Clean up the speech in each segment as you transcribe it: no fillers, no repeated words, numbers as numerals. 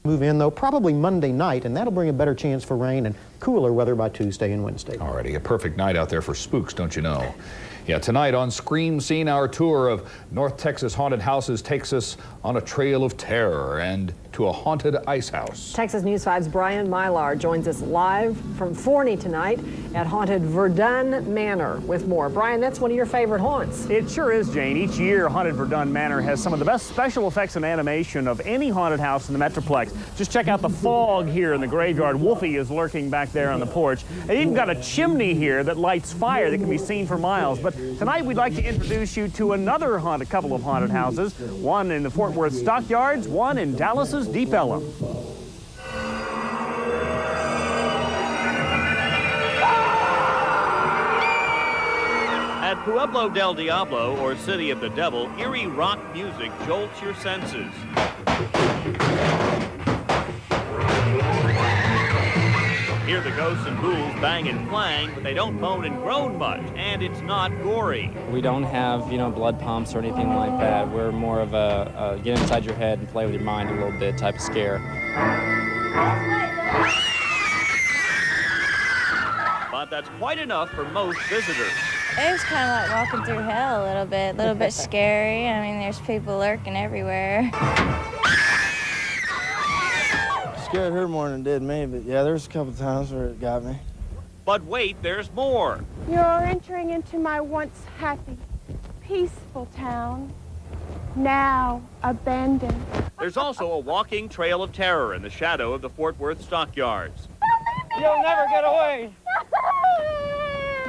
Move in, though, probably Monday night, and that'll bring a better chance for rain and cooler weather by Tuesday and Wednesday. Alrighty, a perfect night out there for spooks, don't you know? Yeah, tonight on Scream Scene, our tour of North Texas haunted houses takes us on a trail of terror and to a haunted ice house. Texas News 5's Brian Mylar joins us live from Forney tonight at haunted Verdun Manor with more. Brian, that's one of your favorite haunts. It sure is, Jane. Each year, haunted Verdun Manor has some of the best special effects and animation of any haunted house in the Metroplex. Just check out the fog here in the graveyard. Wolfie is lurking back there on the porch. They even got a chimney here that lights fire that can be seen for miles. But tonight, we'd like to introduce you to another couple of haunted houses. One in the Fort Worth Stockyards, one in Dallas's Deep Ellum. At Pueblo del Diablo, or City of the Devil, eerie rock music jolts your senses. Hear the ghosts and ghouls bang and clang, but they don't moan and groan much, and it's not gory. We don't have, blood pumps or anything like that. We're more of a get inside your head and play with your mind a little bit type of scare. But that's quite enough for most visitors. It was kind of like walking through hell a little bit scary. I mean, there's people lurking everywhere. Scared her more than it did me, but yeah, there's a couple times where it got me. But wait, there's more. You're entering into my once happy, peaceful town, now abandoned. There's also a walking trail of terror in the shadow of the Fort Worth Stockyards. You'll never get away!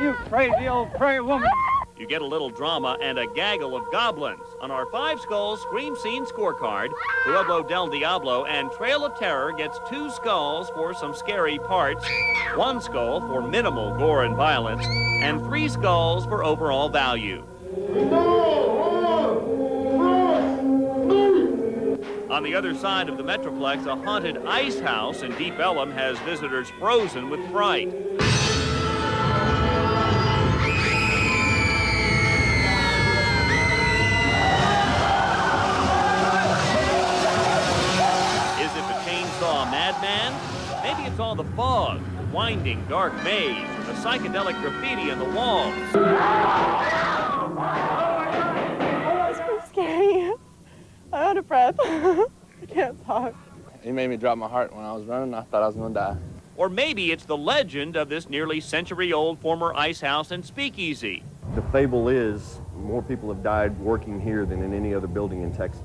You crazy old prairie woman! You get a little drama and a gaggle of goblins. On our 5-skull Scream Scene scorecard, Pueblo del Diablo and Trail of Terror gets 2 skulls for some scary parts, 1 skull for minimal gore and violence, and 3 skulls for overall value. On the other side of the Metroplex, a haunted ice house in Deep Ellum has visitors frozen with fright. Madman? Maybe it's all the fog, the winding dark maze, the psychedelic graffiti on the walls. It's pretty scary. I'm out of breath. I can't talk. He made me drop my heart when I was running. I thought I was going to die. Or maybe it's the legend of this nearly century-old former ice house and speakeasy. The fable is more people have died working here than in any other building in Texas.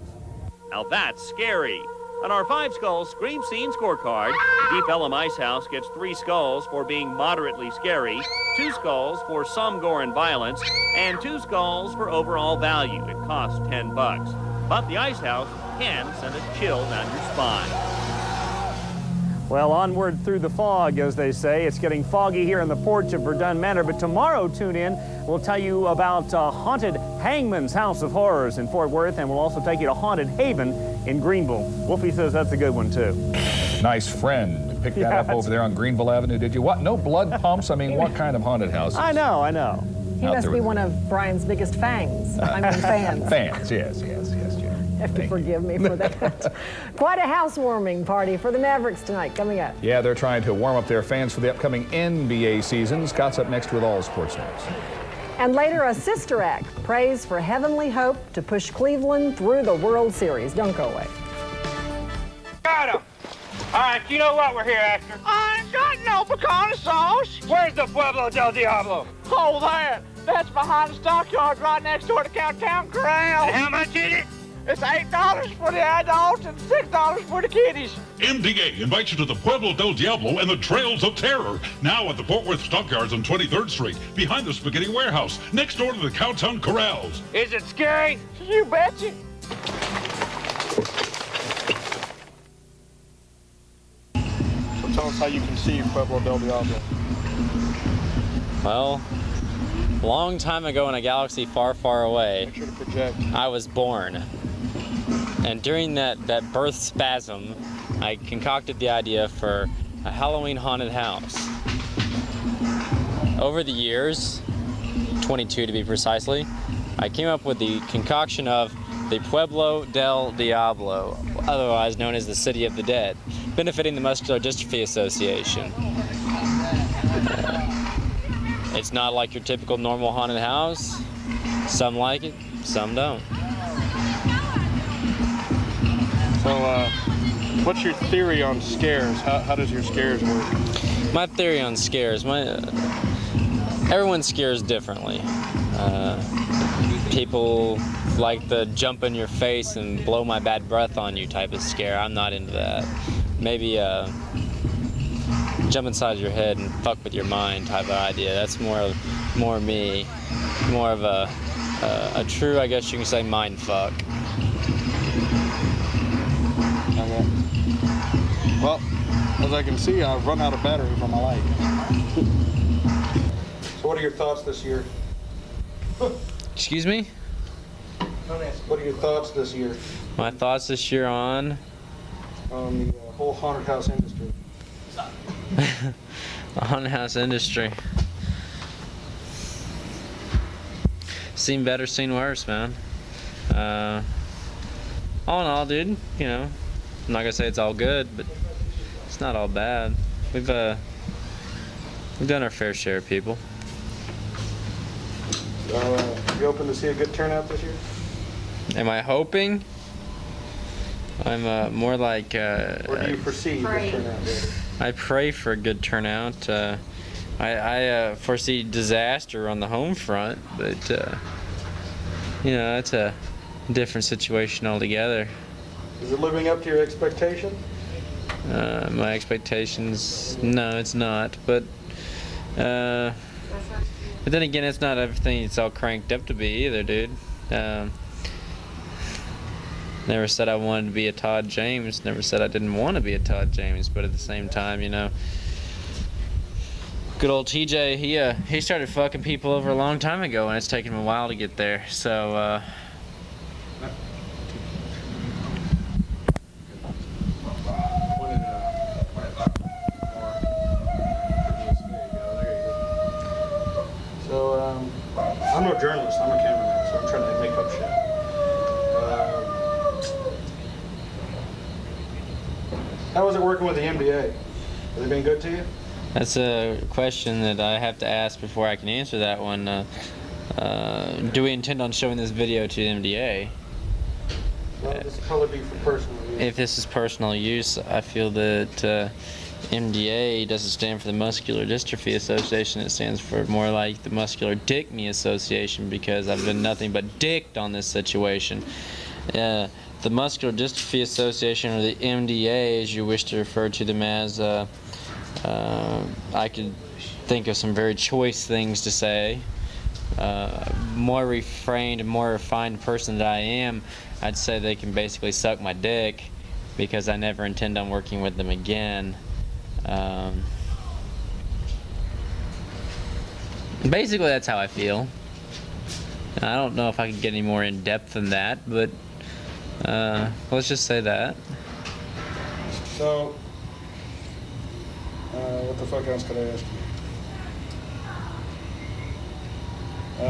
Now that's scary. On our 5-skull Scream Scene scorecard, the Deep Ellum Ice House gets 3 skulls for being moderately scary, 2 skulls for some gore and violence, and 2 skulls for overall value. It costs $10. But the Ice House can send a chill down your spine. Well, onward through the fog, as they say. It's getting foggy here on the porch of Verdun Manor, but tomorrow, tune in. We'll tell you about haunted Hangman's House of Horrors in Fort Worth, and we'll also take you to Haunted Haven in Greenville. Wolfie says that's a good one, too. Nice friend. Picked that up over there on Greenville Avenue, did you? What? No blood pumps? I mean, what kind of haunted houses? I know. He must be one of Brian's biggest fans. Fans. Fans, yes, Jim. You have to forgive me for that. Quite a housewarming party for the Mavericks tonight, coming up. Yeah, they're trying to warm up their fans for the upcoming NBA season. Scott's up next with all sports news. And later, a sister act prays for heavenly hope to push Cleveland through the World Series. Don't go away. Got him. All right, you know what we're here after? I ain't got no pecan sauce. Where's the Pueblo del Diablo? Oh, there. That's behind the stockyards right next door to Cowtown Corral. And how much is it? It's $8 for the adults and $6 for the kiddies. MDA invites you to the Pueblo del Diablo and the Trails of Terror. Now at the Fort Worth Stockyards on 23rd Street, behind the Spaghetti Warehouse, next door to the Cowtown Corrals. Is it scary? You betcha. So tell us how you conceived Pueblo del Diablo. Well, a long time ago in a galaxy far, far away, Make sure to project. I was born. And during that birth spasm, I concocted the idea for a Halloween haunted house. Over the years, 22 to be precisely, I came up with the concoction of the Pueblo del Diablo, otherwise known as the City of the Dead, benefiting the Muscular Dystrophy Association. It's not like your typical normal haunted house. Some like it, some don't. So, what's your theory on scares? How does your scares work? My theory on scares, everyone scares differently. People like the jump in your face and blow my bad breath on you type of scare. I'm not into that. Maybe jump inside your head and fuck with your mind type of idea. That's more me. More of a true, I guess you can say, mind fuck. Okay. Well, as I can see, I've run out of batteries on my light. So what are your thoughts this year? Excuse me? What are your thoughts this year? My thoughts this year on the whole haunted house industry. The haunted house industry. Seen better, seen worse, man. All in all, dude, you know, I'm not gonna say it's all good, but it's not all bad. We've done our fair share of people. You hoping to see a good turnout this year? Am I hoping? I'm more like. Or do you foresee a good turnout there? I pray for a good turnout. I foresee disaster on the home front, but you know, that's a different situation altogether. Is it living up to your expectation? My expectations, no, it's not. But then again, it's not everything it's all cranked up to be either, dude. Never said I wanted to be a Todd James. Never said I didn't want to be a Todd James. But at the same time, you know, good old TJ, he started fucking people over a long time ago, and it's taken him a while to get there. So. I'm no journalist, I'm a cameraman, so I'm trying to make up shit. How was it working with the MDA? Have they been good to you? That's a question that I have to ask before I can answer that one. Do we intend on showing this video to the MDA? Well, this will probably be for personal use. If this is personal use, I feel that MDA doesn't stand for the Muscular Dystrophy Association. It stands for more like the Muscular Dick Me Association, because I've been nothing but dicked on this situation. The Muscular Dystrophy Association, or the MDA, as you wish to refer to them as, I could think of some very choice things to say. More refrained and more refined person that I am, I'd say they can basically suck my dick, because I never intend on working with them again. Basically, that's how I feel. I don't know if I could get any more in depth than that, but let's just say that. So, what the fuck else could I ask you?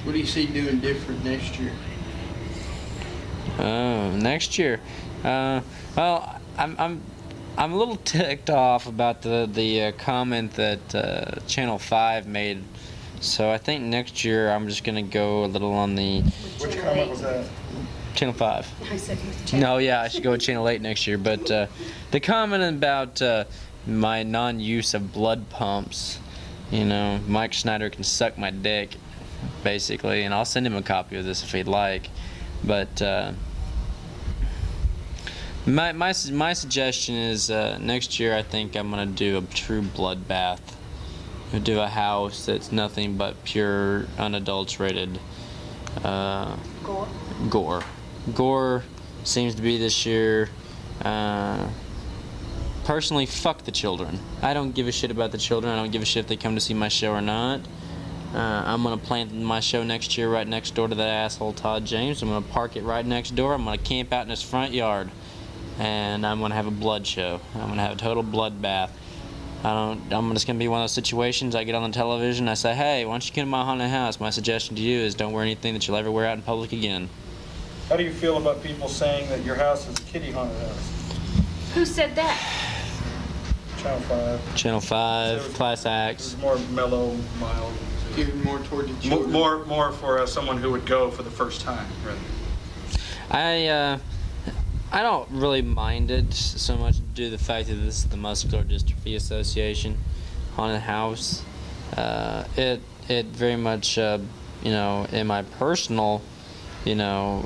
What do you see doing different next year? Next year, well, I'm a little ticked off about the comment that Channel 5 made. So I think next year I'm just gonna go a little on the. Which comment was that? Channel 5. I said No, yeah, I should go with Channel 8 next year. But the comment about my non-use of blood pumps, you know, Mike Schneider can suck my dick, basically, and I'll send him a copy of this if he'd like. But my suggestion is next year I think I'm gonna do a true bloodbath. Do a house that's nothing but pure, unadulterated gore. Gore seems to be this year. Personally, fuck the children. I don't give a shit about the children. I don't give a shit if they come to see my show or not. I'm gonna plant my show next year right next door to that asshole Todd James. I'm gonna park it right next door. I'm gonna camp out in his front yard, and I'm gonna have a blood show. I'm gonna have a total bloodbath. I'm just gonna be one of those situations. I get on the television. I say, "Hey, why don't you come to my haunted house?" My suggestion to you is don't wear anything that you'll ever wear out in public again. How do you feel about people saying that your house is a kitty haunted house? Who said that? Channel 5. Channel 5, Class Acts. It's more mellow, mild. Geared more toward the children. More for someone who would go for the first time, rather. I don't really mind it so much due to the fact that this is the Muscular Dystrophy Association haunted house. It very much, you know, in my personal, you know,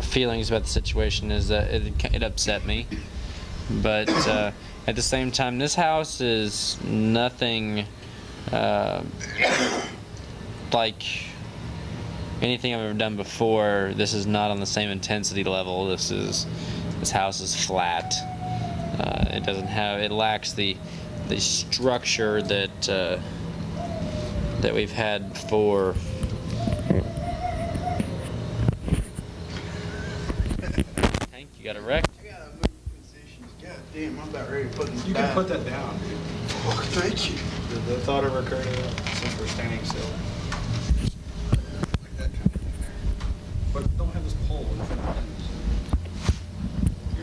feelings about the situation is that it upset me. But at the same time, this house is nothing like anything I've ever done before. This is not on the same intensity level. This house is flat. It doesn't have. It lacks the structure that we've had before. Hank, you got a wreck? I gotta move positions. God damn, I'm about ready to put this You down. can put that down, dude. Oh, thank you. The thought ever occurred to you since we're standing still? Like that kind of thing there. But don't have this pole in front of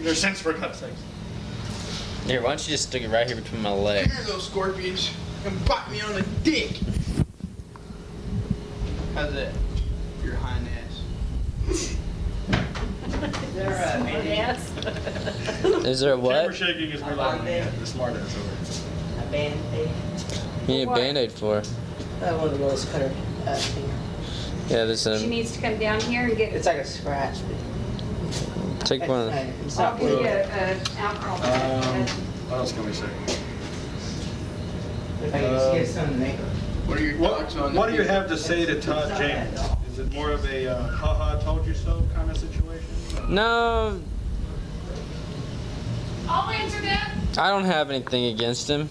there's sense for God's sakes. Here, why don't you just stick it right here between my legs? Come here, little scorpions. Come bite me on the dick. How's that? Your hind ass. Is there a band-aid? Is there a what? Camera shaking is me laughing at the smart ass over. A band-aid? You need a Band-Aid for? One of the rose cutter thing. Yeah, there's She needs to come down here and get. It's like a scratch. Take one. It's I'll not give you real. an alcohol. What else can we say? If I can just get some makeup. What are your thoughts on What do you have to say to Todd James? Is it more of a ha-ha, told you so kind of situation? No, I'll answer that. I don't have anything against him.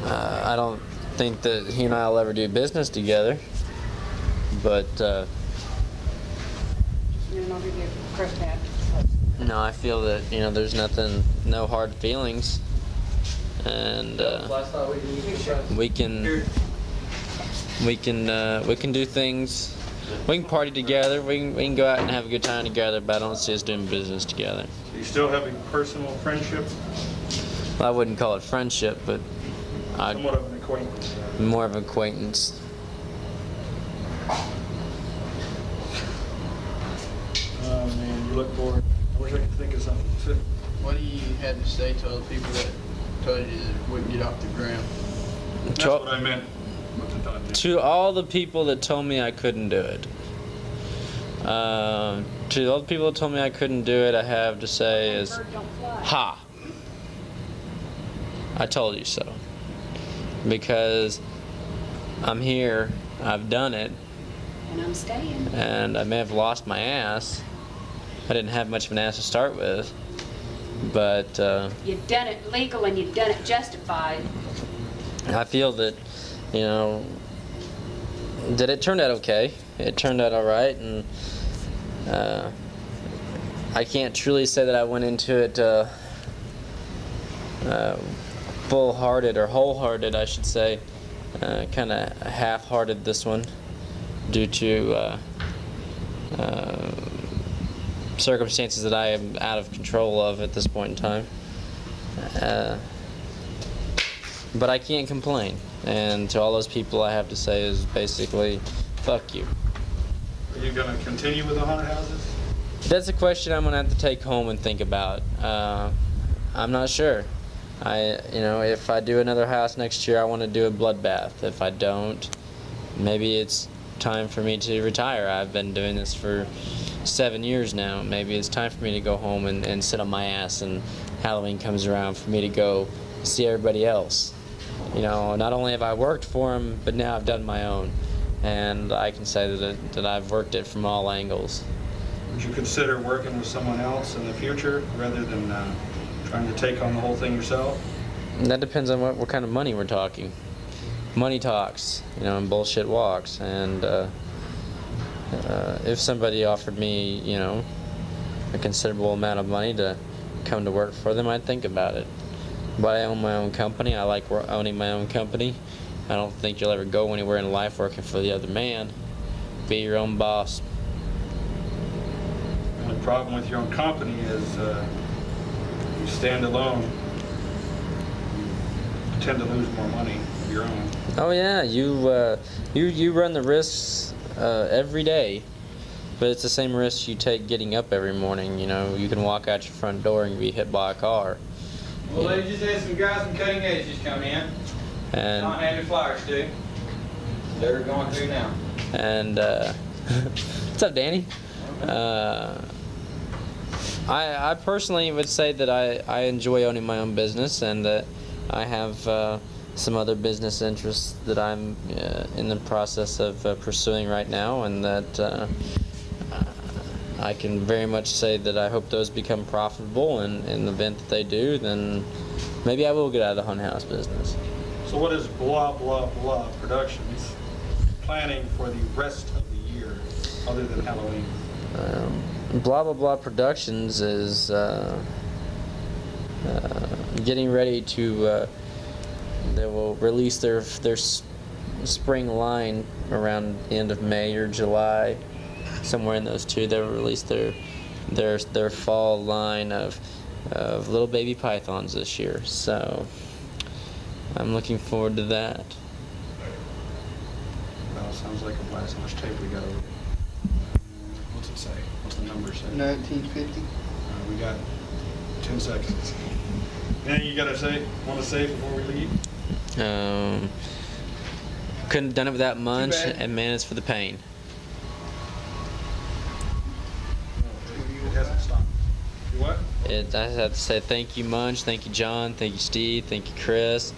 I don't think that he and I will ever do business together. But You're not gonna get crushed out. no, I feel that there's no hard feelings, and we can do things. We can party together. We can go out and have a good time together. But I don't see us doing business together. Do you still have a personal friendship? Well, I wouldn't call it friendship, but Somewhat of an acquaintance. more of an acquaintance. Oh man, you look bored. I wish I could think of something. What do you have to say to other people that told you that it wouldn't get off the ground? That's what I meant with the Todd James. To all the people that told me I couldn't do it. To all the people that told me I couldn't do it, I have to say is, ha! I told you so. Because I'm here, I've done it, And I'm staying. and I may have lost my ass. I didn't have much of an ass to start with, but You've done it legal and you've done it justified. I feel that, that it turned out okay. It turned out all right, and I can't truly say that I went into it full-hearted or wholehearted, I should say. Kind of half-hearted this one, due to circumstances that I am out of control of at this point in time. But I can't complain. And to all those people, I have to say is basically, fuck you. Are you going to continue with the haunted houses? That's a question I'm gonna have to take home and think about. I'm not sure. If I do another house next year, I want to do a bloodbath. If I don't, maybe it's time for me to retire. I've been doing this for 7 years now. Maybe it's time for me to go home and sit on my ass, and Halloween comes around for me to go see everybody else. Not only have I worked for them, but now I've done my own, and I can say that I've worked it from all angles. Would you consider working with someone else in the future rather than trying to take on the whole thing yourself? And that depends on what kind of money we're talking. Money talks, and bullshit walks. And if somebody offered me, a considerable amount of money to come to work for them, I'd think about it. But I own my own company. I like owning my own company, I don't think you'll ever go anywhere in life working for the other man. Be your own boss. The only problem with your own company is you stand alone. You tend to lose more money of your own. Oh yeah, you run the risks every day, but it's the same risks you take getting up every morning. You know, you can walk out your front door and be hit by a car. Well, they just had some guys from Cutting Edges come in. And Not having flyers, too. They're going through now. And what's up, Danny? I personally would say that I enjoy owning my own business, and that I have some other business interests that I'm in the process of pursuing right now, and that I can very much say that I hope those become profitable, and in the event that they do, then maybe I will get out of the haunted house business. So what is Blah Blah Blah Productions planning for the rest of the year, other than Halloween? Blah Blah Blah Productions is getting ready to. They will release their spring line around the end of May or July, somewhere in those two. They'll release their fall line of little baby pythons this year. So I'm looking forward to that. Well, sounds like a blast. How much tape we got over there? What's it say? What's the number say? 1950. We got 10 seconds. Anything you want to say before we leave? Couldn't have done it without Munch, and man, it's for the pain. It hasn't stopped. You what? I have to say thank you, Munch, thank you, John, thank you, Steve, thank you, Chris,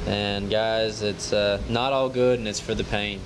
and guys, it's not all good, and it's for the pain.